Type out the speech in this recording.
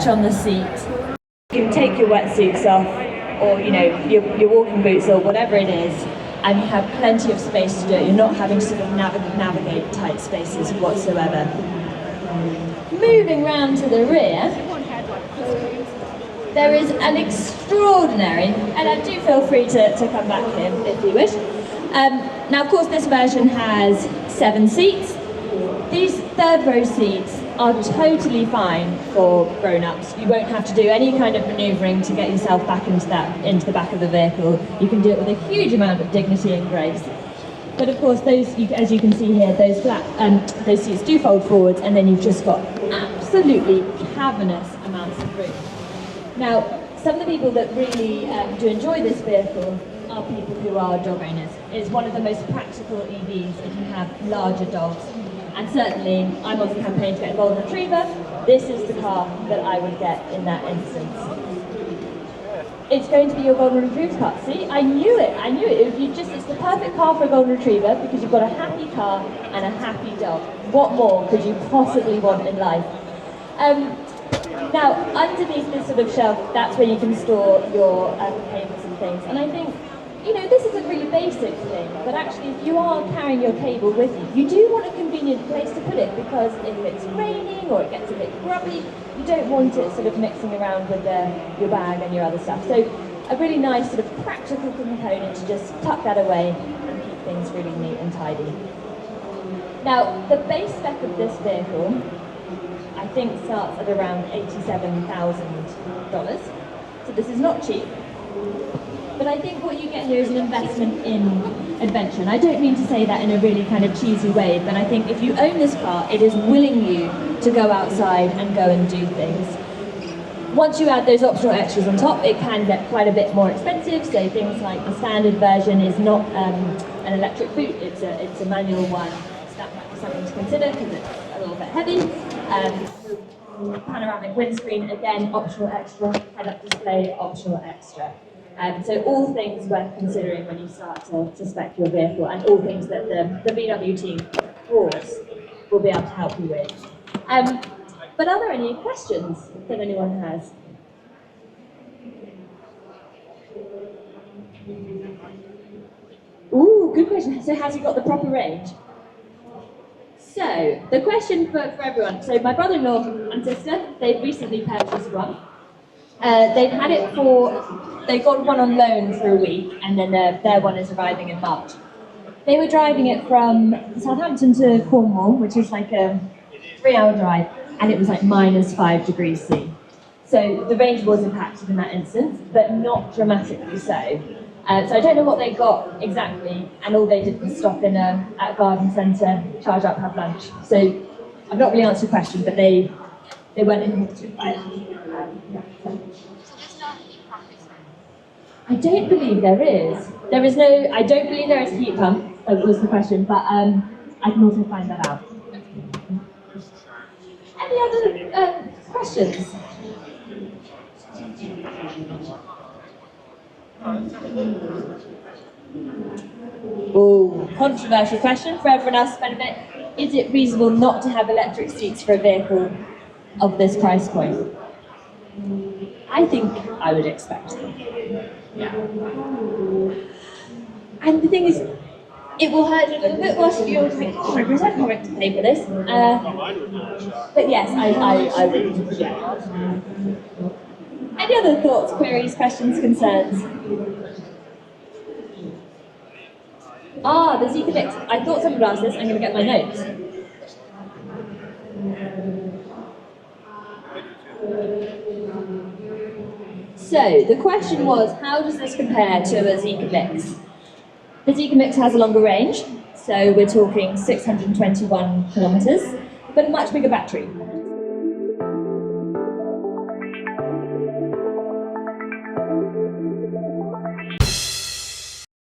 perch on the seat. You can take your wetsuits off, or your walking boots, or whatever it is, and you have plenty of space to do it. You're not having to sort of navigate tight spaces whatsoever. Moving round to the rear, there is an extraordinary, and do feel free to come back in if you wish. Now, of course, this version has 7 seats. These third row seats are totally fine for grown-ups. You won't have to do any kind of manoeuvring to get yourself back into the back of the vehicle. You can do it with a huge amount of dignity and grace. But of course, as you can see here, those seats do fold forwards, and then you've just got absolutely cavernous amounts of room. Now, some of the people that really do enjoy this vehicle are people who are dog owners. It's one of the most practical EVs if you have larger dogs. And certainly, I'm on the campaign to get a golden retriever. This is the car that I would get in that instance. It's going to be your golden retriever car. See, I knew it. It's the perfect car for a golden retriever because you've got a happy car and a happy dog. What more could you possibly want in life? Now, underneath this sort of shelf, that's where you can store your cables and things. And I think, this is a really basic thing, but actually if you are carrying your cable with you, you do want a convenient place to put it, because if it's raining or it gets a bit grubby, you don't want it sort of mixing around with your bag and your other stuff. So a really nice sort of practical component to just tuck that away and keep things really neat and tidy. Now, the base spec of this vehicle, I think, starts at around $87,000. So this is not cheap. But I think what you get here is an investment in adventure. And I don't mean to say that in a really kind of cheesy way, but I think if you own this car, it is willing you to go outside and go and do things. Once you add those optional extras on top, it can get quite a bit more expensive. So things like the standard version is not an electric boot, it's a manual one. So that might be something to consider because it's a little bit heavy. Panoramic windscreen, again, optional extra. Head-up display, optional extra. So all things worth considering when you start to spec your vehicle, and all things that the VW team, of course, will be able to help you with. But are there any questions that anyone has? Ooh, good question. So has he got the proper range? So, the question for everyone. So my brother-in-law and sister, they've recently purchased one. They've got one on loan for a week, and then their one is arriving in March. They were driving it from Southampton to Cornwall, which is like a 3-hour drive, and it was like -5 degrees C. So the range was impacted in that instance, but not dramatically so. So I don't know what they got exactly, and all they did was stop in at a garden centre, charge up, have lunch. So I've not really answered the question, but they went in to buy it. I don't believe there is. I don't believe there is a heat pump, was the question, but I can also find that out. Any other questions? Oh, controversial question for everyone else's benefit. Is it reasonable not to have electric seats for a vehicle of this price point? I think I would expect them. Yeah. And the thing is, it will hurt you a little bit whilst you're like, oh, I resent having to pay for this. But yes, I would. Yeah. Any other thoughts, queries, questions, concerns? The Z-Connect. I thought someone would ask this. I'm going to get my notes. So, the question was, how does this compare to a Z-Mix? The Z-Mix has a longer range, so we're talking 621 kilometers, but a much bigger battery.